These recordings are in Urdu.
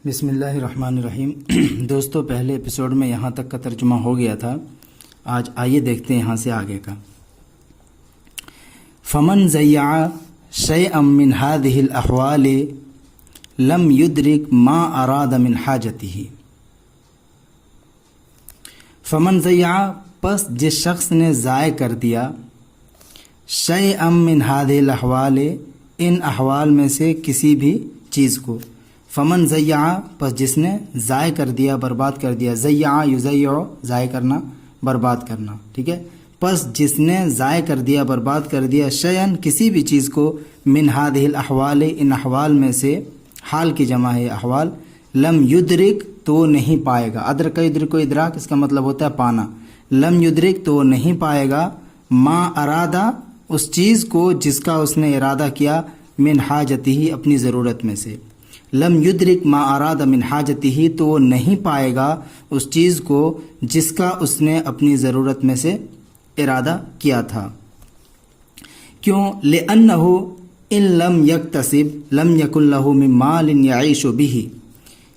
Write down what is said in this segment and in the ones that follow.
بسم اللہ الرحمن الرحیم۔ دوستو، پہلے ایپیسوڈ میں یہاں تک کا ترجمہ ہو گیا تھا، آج آئیے دیکھتے ہیں یہاں سے آگے کا۔ فمن ضیع شیئا من هذه الاحوال لم يدرك ما اراد من حاجته۔ فمن ضیع، پس جس شخص نے ضائع کر دیا، شیئا من هذه الاحوال، ان احوال میں سے کسی بھی چیز کو۔ فمن ضیع، پس جس نے ضائع کر دیا، برباد کر دیا۔ ضیع یضیع، ضائع کرنا، برباد کرنا، ٹھیک ہے۔ پس جس نے ضائع کر دیا، برباد کر دیا، شیئن کسی بھی چیز کو، من هذه الاحوال، ان احوال میں سے، حال کی جمع ہے احوال، لم یدرک، تو نہیں پائے گا۔ ادرک یدرک و ادراک، اس کا مطلب ہوتا ہے پانا۔ لم یدرک، تو نہیں پائے گا، ما ارادہ، اس چیز کو جس کا اس نے ارادہ کیا، من حاجتہ، اپنی ضرورت میں سے۔ لم یدرک ما اراد من حاجتہ، تو وہ نہیں پائے گا اس چیز کو جس کا اس نے اپنی ضرورت میں سے ارادہ کیا تھا۔ کیوں؟ لأنہ ان لم یکتسب لم یکن لہ من مال یعیش بہ۔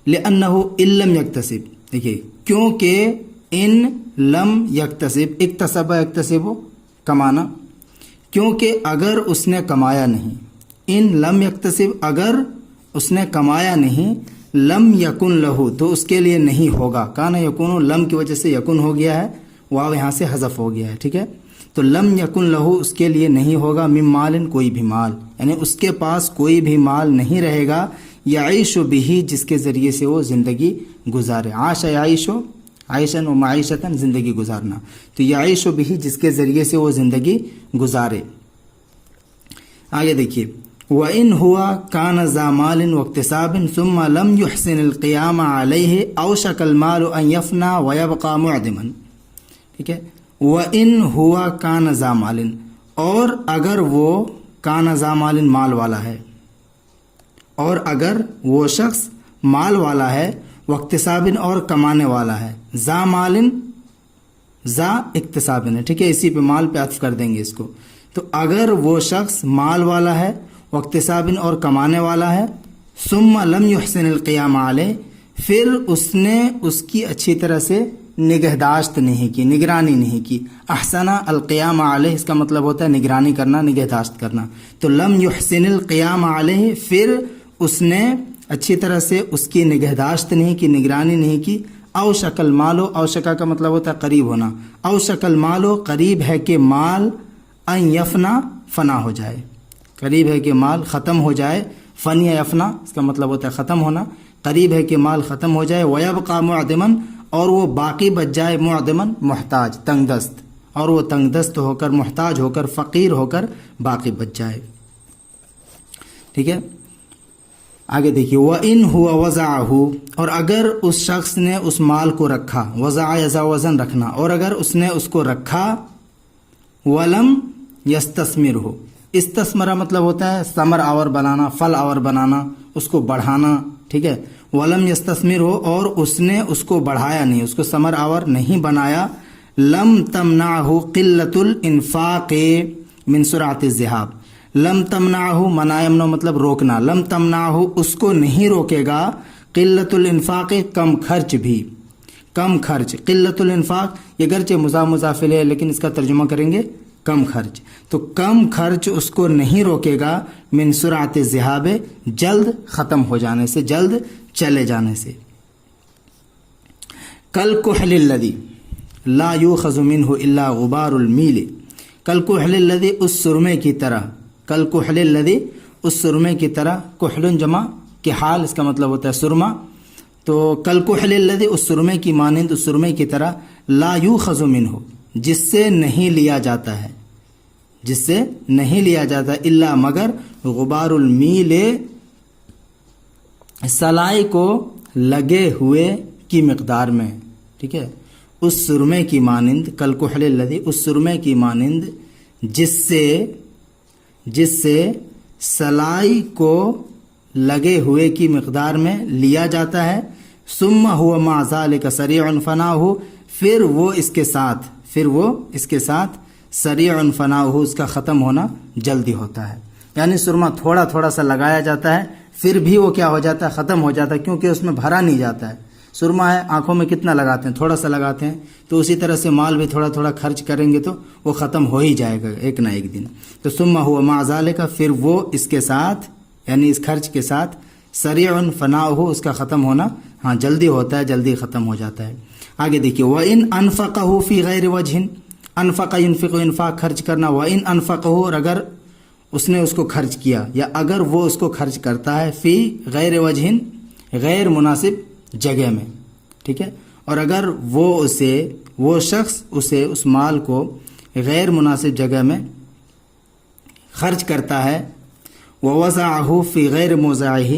لأنہ ان لم یکتسب، دیکھیے، کیونکہ ان لم یکتسب، اکتسب یکتسب کمانا، کیونکہ اگر اس نے کمایا نہیں، ان لم یکتسب، اگر اس نے کمایا نہیں، لم یکن لہو، تو اس کے لیے نہیں ہوگا۔ کان یکون، لم کی وجہ سے یکن ہو گیا ہے، واو یہاں سے حذف ہو گیا ہے، ٹھیک ہے۔ تو لم یکن لہو، اس کے لیے نہیں ہوگا، من مال، کوئی بھی مال، یعنی اس کے پاس کوئی بھی مال نہیں رہے گا، یعیش بہ، جس کے ذریعے سے وہ زندگی گزارے۔ عاش یعیش، عیشن و معیشتاً، زندگی گزارنا، تو یعیش بہ، جس کے ذریعے سے وہ زندگی گزارے۔ آگے دیکھیے، وَإِنْ هُوَ كَانَ ذَا مَالٍ وَاكْتِسَابٍ ثُمَّ لَمْ يُحْسِنِ الْقِيَامَ عَلَيْهِ أَوْشَكَ الْمَالُ أَنْ يَفْنَى وَيَبْقَى مُعْدِمًا، ٹھیک ہے۔ وَإِنْ هُوَ كَانَ ذَا مَالٍ، اور اگر وہ كَانَ ذَا مَالٍ، مال والا ہے، اور اگر وہ شخص مال والا ہے، واکتسابٍ، اور کمانے والا ہے، ذا مالٍ، ذا اکتسابٍ ہے، ٹھیک ہے، اسی پہ مال پہ عطف کر دیں گے اس کو۔ تو اگر وہ شخص مال والا ہے، واکتسابٍ، اور کمانے والا ہے، ثم لم يحسن القیام علیہ، پھر اس نے اس کی اچھی طرح سے نگہداشت نہیں کی، نگرانی نہیں کی۔ احسن القیام علیہ، اس کا مطلب ہوتا ہے نگرانی کرنا، نگہداشت کرنا۔ تو لم يحسن القیام علیہ، پھر اس نے اچھی طرح سے اس کی نگہداشت نہیں کی، نگرانی نہیں کی۔ او شکل مالو، او شکا کا مطلب ہوتا ہے قریب ہونا۔ او شکل مالو، قریب ہے کہ مال، ان یفنا، فنا ہو جائے، قریب ہے کہ مال ختم ہو جائے۔ فن یا یفنا، اس کا مطلب ہوتا ہے ختم ہونا، قریب ہے کہ مال ختم ہو جائے۔ ویبقى معدمن، اور وہ باقی بچ جائے، معدمن، محتاج، تنگ دست، اور وہ تنگ دست ہو کر، محتاج ہو کر، فقیر ہو کر باقی بچ جائے، ٹھیک ہے۔ آگے دیکھیے، وَإِنْ هُوَ وَزَعَهُ، اور اگر اس شخص نے اس مال کو رکھا، وزع یزع وزن رکھنا، اور اگر اس نے اس کو رکھا، وَلَمْ يَسْتَثْمِرْهُ، استثمرہ مطلب ہوتا ہے ثمر آور بنانا، پھل آور بنانا، اس کو بڑھانا، ٹھیک ہے۔ وَلَمْ يَسْتَثْمِرْهُ، اور اس نے اس کو بڑھایا نہیں، اس کو ثمر آور نہیں بنایا۔ لَمْ تَمْنَعْهُ قِلَّةُ الْإِنفَاقِ مِنْ سُرْعَةِ الذِّهَابِ، لَمْ تَمْنَعْهُ، منع یمنع مطلب روکنا، لَمْ تَمْنَعْهُ، اس کو نہیں روکے گا، قِلَّةُ الْإِنفَاقِ، کم خرچ بھی، کم خرچ۔ قِلَّةُ الْإِنفَاق یہ گرچہ مضاف مضاف الیہ ہے، لیکن اس کا ترجمہ کریں گے کم خرچ، تو کم خرچ اس کو نہیں روکے گا، من سرعت الذہاب، جلد ختم ہو جانے سے، جلد چلے جانے سے۔ کالکحل الذی لا یؤخذ منہ الا غبار المیل، کالکحل الذی، اس سرمے کی طرح، کالکحل الذی، اس سرمے کی طرح، کحل جمع کحال، اس کا مطلب ہوتا ہے سرما، تو کالکحل الذی، اس سرمے کی مانند، اس سرمے کی طرح، لا یؤخذ منہ، جس سے نہیں لیا جاتا ہے، جس سے نہیں لیا جاتا، الا مگر، غبار المیل، سلائی کو لگے ہوئے کی مقدار میں، ٹھیک ہے۔ اس سرمے کی مانند، کالکحل الذی، اس سرمے کی مانند، جس سے سلائی کو لگے ہوئے کی مقدار میں لیا جاتا ہے۔ ثم هو مع ذلك سریع فناؤہ، پھر وہ اس کے ساتھ سریع فناؤہ، اس کا ختم ہونا جلدی ہوتا ہے، یعنی سرما تھوڑا تھوڑا سا لگایا جاتا ہے، پھر بھی وہ کیا ہو جاتا ہے؟ ختم ہو جاتا ہے، کیونکہ اس میں بھرا نہیں جاتا ہے۔ سرما ہے، آنکھوں میں کتنا لگاتے ہیں؟ تھوڑا سا لگاتے ہیں، تو اسی طرح سے مال بھی تھوڑا تھوڑا خرچ کریں گے تو وہ ختم ہو ہی جائے گا ایک نہ ایک دن۔ تو ثم ہوا مع ذالک، پھر وہ اس کے ساتھ یعنی اس خرچ کے ساتھ سریع فناؤہ، اس کا ختم ہونا جلدی ہوتا ہے، جلدی ختم ہو جاتا ہے۔ آگے دیکھیے وَإِنْ أَنْفَقَهُ فِي غَيْرِ وَجْهٍ، انفق ينفق انفاق خرچ کرنا، وَإِنْ أَنْفَقَهُ، اور اگر اس نے اس کو خرچ کیا یا اگر وہ اس کو خرچ کرتا ہے، فی غیر وجہن، غیر مناسب جگہ میں، ٹھیک ہے، اور اگر وہ شخص اس مال کو غیر مناسب جگہ میں خرچ کرتا ہے، وَوَزَعَهُ فِي غَيْرِ مُوزَعِهِ،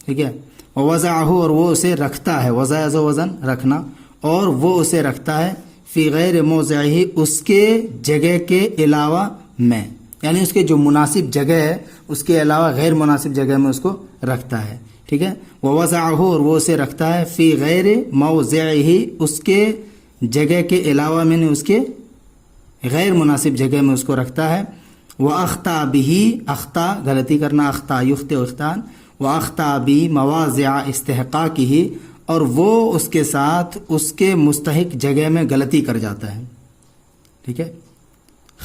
ٹھیک ہے، وَوَزَعَهُ، اور وہ اسے رکھتا ہے، وضع از وزن رکھنا، اور وہ اسے رکھتا ہے فی غیر موضعہ، اس کے جگہ کے علاوہ میں، یعنی اس کے جو مناسب جگہ ہے اس کے علاوہ غیر مناسب جگہ میں اس کو رکھتا ہے، ٹھیک ہے، وَوَزَعَهُ، اور وہ اسے رکھتا ہے فی غیر موضعہ، اس کے جگہ کے علاوہ میں نے اس کے غیر مناسب جگہ میں اس کو رکھتا ہے، وَأَخْطَأَ بِهِ، اخطا غلطی کرنا، اخطا یخطئ اخطان، وَأَخْطَأَ بِهِ مواضع استحقاقه، اور وہ اس کے ساتھ اس کے مستحق جگہ میں غلطی کر جاتا ہے، ٹھیک ہے،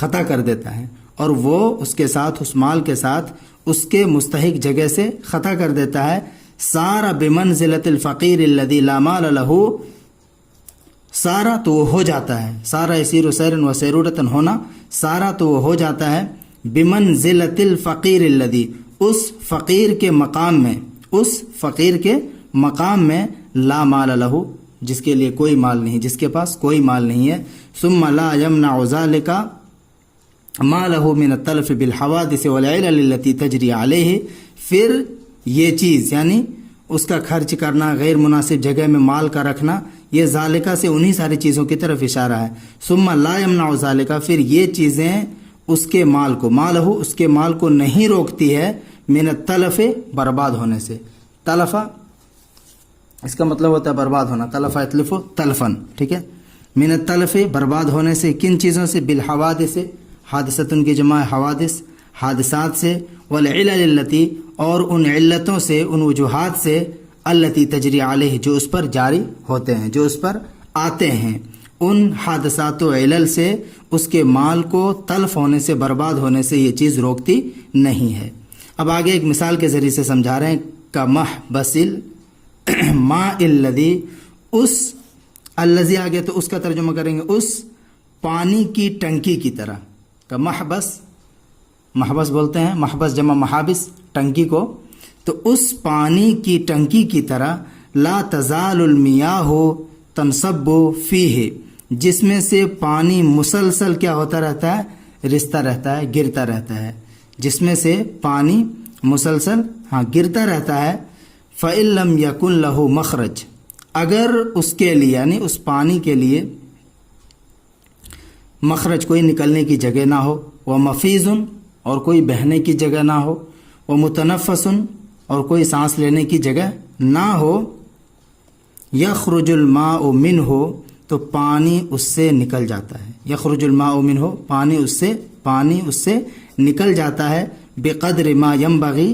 خطا کر دیتا ہے، اور وہ اس کے ساتھ اس مال کے ساتھ اس کے مستحق جگہ سے خطا کر دیتا ہے، سارا بمنزلۃ الفقیر الذی لا مال له، سارا تو وہ ہو جاتا ہے، سارا یسیر سیرا و سیرورتاً ہونا، سارا تو وہ ہو جاتا ہے بمنزلۃ الفقیر الذی، اس فقیر کے مقام میں، اس فقیر کے مقام میں، لا مال له، جس کے لیے کوئی مال نہیں، جس کے پاس کوئی مال نہیں ہے، ثم لا يمنع ذلك ما له من التلف بالحوادث والعلل التي تجري عليه، پھر یہ چیز یعنی اس کا خرچ کرنا، غیر مناسب جگہ میں مال کا رکھنا، یہ ذالکہ سے انہی ساری چیزوں کی طرف اشارہ ہے، ثم لا يمنع ذلك، پھر یہ چیزیں اس کے مال کو، مالہ اس کے مال کو نہیں روکتی ہے، من التلف برباد ہونے سے، تلفہ اس کا مطلب ہوتا ہے برباد ہونا، تلفہ یتلف تلفن، ٹھیک ہے، من التلف برباد ہونے سے، کن چیزوں سے؟ بالحوادث، حادثتن کی جمع حوادث، حادثات سے، والعلل التی، اور ان علتوں سے، ان وجوہات سے، التی تجری علیہ، جو اس پر جاری ہوتے ہیں، جو اس پر آتے ہیں، ان حادثات و علل سے اس کے مال کو تلف ہونے سے، برباد ہونے سے یہ چیز روکتی نہیں ہے۔ اب آگے ایک مثال کے ذریعے سے سمجھا رہے ہیں، کمحبس ماء الذی، اس الذی آگے تو اس کا ترجمہ کریں گے، اس پانی کی ٹنکی کی طرح، کا محبس، محبس بولتے ہیں، محبس جمع محابس، ٹنکی کو، تو اس پانی کی ٹنکی کی طرح، لا تزال المیاہ تنصب فیہ، جس میں سے پانی مسلسل کیا ہوتا رہتا ہے؟ رستا رہتا ہے، گرتا رہتا ہے، جس میں سے پانی مسلسل گرتا رہتا ہے، فَإِن لَمْ يَكُنْ لَهُ مَخْرَجٌ، اگر اس کے لیے یعنی اس پانی کے لیے مخرج کوئی نکلنے کی جگہ نہ ہو، وَمَفِيزٌ، اور کوئی بہنے کی جگہ نہ ہو، وَمُتَنَفَّسٌ، اور کوئی سانس لینے کی جگہ نہ ہو، يَخْرُجُ الْمَاءُ مِنْهُ، تو پانی اس سے نکل جاتا ہے، يَخْرُجُ الْمَاءُ مِنْهُ، پانی اس سے نکل جاتا ہے، بِقَدْرِ مَا يَنبَغِي،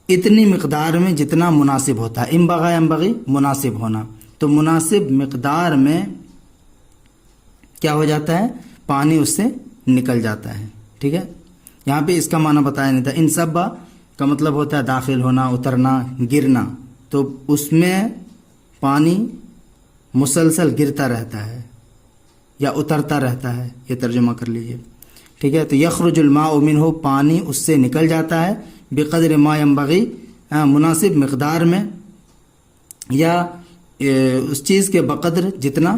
اتنی مقدار میں جتنا مناسب ہوتا ہے، ينبغي مناسب ہونا، تو مناسب مقدار میں کیا ہو جاتا ہے؟ پانی اس سے نکل جاتا ہے، ٹھیک ہے، یہاں پہ اس کا معنی بتایا نہیں تھا، انصبا کا مطلب ہوتا ہے داخل ہونا، اترنا، گرنا، تو اس میں پانی مسلسل گرتا رہتا ہے یا اترتا رہتا ہے، یہ ترجمہ کر لیجئے، ٹھیک ہے، تو یخرج الماء منہ، پانی اس سے نکل جاتا ہے، بقدر ما ينبغي، مناسب مقدار میں، یا اس چیز کے بقدر جتنا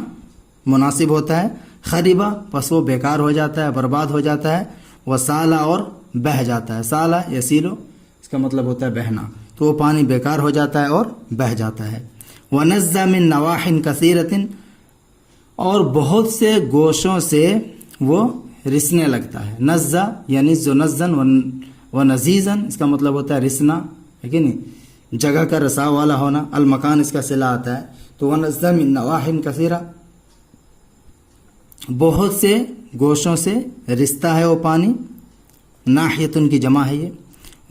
مناسب ہوتا ہے، خریبہ، پس وہ بیکار ہو جاتا ہے، برباد ہو جاتا ہے، وسالہ، اور بہہ جاتا ہے، سالہ یسیلو اس کا مطلب ہوتا ہے بہنا، تو وہ پانی بیکار ہو جاتا ہے اور بہہ جاتا ہے، وَنَزَّ مِن نَوَاحٍ كَثِيرَةٍ، اور بہت سے گوشوں سے وہ رسنے لگتا ہے، نزّا ینز نزن ونزیزن، اس کا مطلب ہوتا ہے رسنا، ہے کہ نہیں، جگہ کا رسا والا ہونا، المکان اس کا صلہ آتا ہے، تو وَنَزَّ مِن نَوَاحٍ كَثِيرَةٍ، بہت سے گوشوں سے رستا ہے وہ پانی، ناحیتن کی جمع ہے یہ،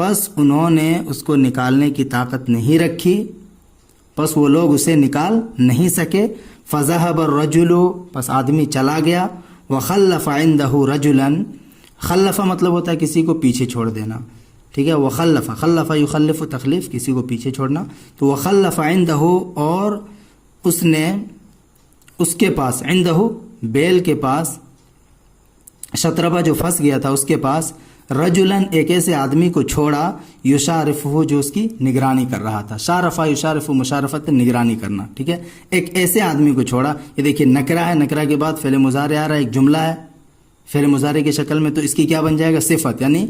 پس انہوں نے اس کو نکالنے کی طاقت نہیں رکھی، پس وہ لوگ اسے نکال نہیں سکے. فذهب الرجل، پس آدمی چلا گیا. وخلف عنده رجلا، خلف مطلب ہوتا ہے کسی کو پیچھے چھوڑ دینا، ٹھیک ہے. وخلف، خلف یخلف تخلیف، کسی کو پیچھے چھوڑنا. تو وخلف عنده، اور اس نے اس کے پاس، عنده بیل کے پاس، شتربہ جو پھنس گیا تھا اس کے پاس، رجلاً ایک ایسے آدمی کو چھوڑا، یشارفہ جو اس کی نگرانی کر رہا تھا. شارفہ یشارف، مشارفت نگرانی کرنا، ٹھیک ہے. ایک ایسے آدمی کو چھوڑا. یہ دیکھیے نکرہ ہے، نکرہ کے بعد فعل مضارع آ رہا ہے، ایک جملہ ہے فعل مضارع کی شکل میں، تو اس کی کیا بن جائے گا؟ صفت. یعنی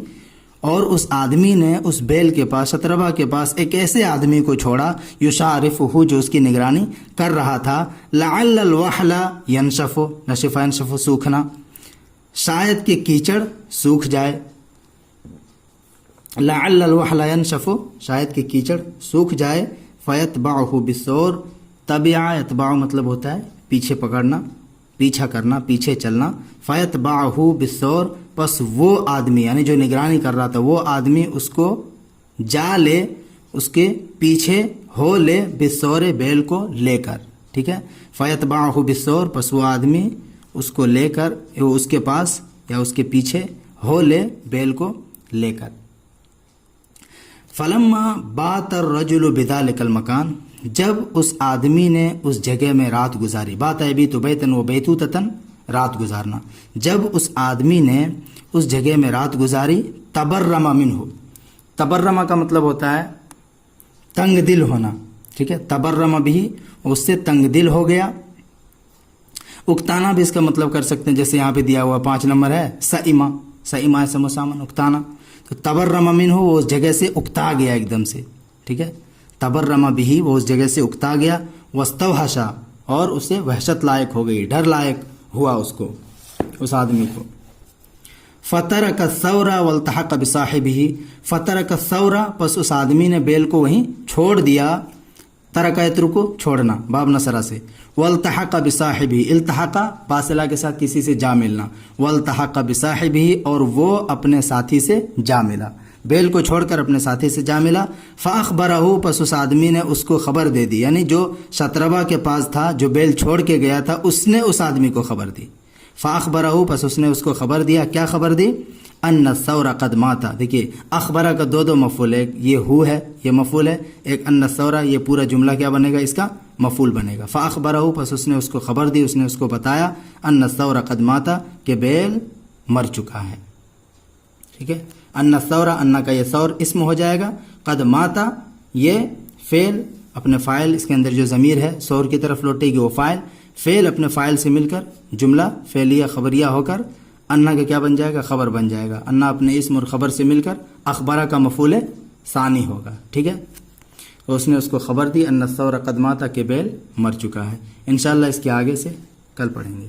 اور اس آدمی نے اس بیل کے پاس، شتربہ کے پاس ایک ایسے آدمی کو چھوڑا، یشارفہ جو اس کی نگرانی کر رہا تھا. لعل الوحل ینشف، نشف ینشف سوکھنا، شاید کہ کیچڑ سوکھ جائے. لعل الوحل ینشف، شاید کہ کیچڑ سوکھ جائے. فیتبعہ بالثور، تبع یتبع مطلب ہوتا ہے پیچھے پکڑنا، پیچھا کرنا، پیچھے چلنا. فیتبعہ بالثور، پس وہ آدمی یعنی جو نگرانی کر رہا تھا وہ آدمی اس کو جا لے، اس کے پیچھے ہو لے، بالثور بیل کو لے کر، ٹھیک ہے. فیتبعہ بالثور، پس وہ آدمی اس کو لے کر، اس کے پاس یا اس کے پیچھے ہو لے بیل کو لے کر. فلما بات الرجل بذلک المکان، جب اس آدمی نے اس جگہ میں رات گزاری. بات یبیت بیتن و بیتوتتن، رات گزارنا. جب اس آدمی نے اس جگہ میں رات گزاری، تبرم منہ، تبرم کا مطلب ہوتا ہے تنگ دل ہونا، ٹھیک ہے. تبرم بھی، اس سے تنگ دل ہو گیا. اکتانا بھی اس کا مطلب کر سکتے ہیں، جیسے یہاں پہ دیا ہوا 5 نمبر ہے سئما، سئما سے مسامن اکتانا. تو تبرم منہ، وہ اس جگہ سے اکتا گیا ایک دم سے، ٹھیک ہے. تبرم بھی، وہ اس جگہ سے اکتا گیا. واستوحش، اور اسے وحشت لائق ہو گئی، ڈر لائق ہوا اس کو، اس آدمی کو. فترک الثور والتحق بصاحبہ، فترک الثور، پس اس آدمی نے بیل کو وہیں چھوڑ دیا. ترک یترکو، چھوڑنا، باب نصرہ سے. والتحق بصاحبہ، التحق فاصلہ کے ساتھ کسی سے جا ملنا. والتحق بصاحبہ، اور وہ اپنے ساتھی سے جا ملا، بیل کو چھوڑ کر اپنے ساتھی سے جا ملا. فاخبرہ، پس اس آدمی نے اس کو خبر دے دی، یعنی جو شتربہ کے پاس تھا، جو بیل چھوڑ کے گیا تھا، اس نے اس آدمی کو خبر دی. فاخبرہ، پس اس نے اس کو خبر دیا. کیا خبر دی؟ ان الثور قد مات. دیکھیے اخبرہ کا دو مفعول ہے، یہ ہو ہے، یہ مفعول ہے، ایک ان الثور، یہ پورا جملہ کیا بنے گا؟ اس کا مفعول بنے گا. فاخبرہ، پس اس نے اس کو خبر دی، اس نے اس کو بتایا، ان الثور قد مات، کہ بیل مر چکا ہے، ٹھیک ہے. ان الثور، ان کا یہ ثور اسم ہو جائے گا. قد مات، یہ فعل اپنے فاعل، اس کے اندر جو ضمیر ہے ثور کی طرف لوٹے گی، وہ فاعل. فعل اپنے فاعل سے مل کر جملہ فعلیہ خبریہ ہو کر انا کا کیا بن جائے گا؟ خبر بن جائے گا. انا اپنے اسم اور خبر سے مل کر اخبارہ کا مفعول ثانی ہوگا، ٹھیک ہے. تو اس نے اس کو خبر دی ان الثور قد مات، کہ بیل مر چکا ہے. انشاءاللہ اس کے آگے سے کل پڑھیں گے.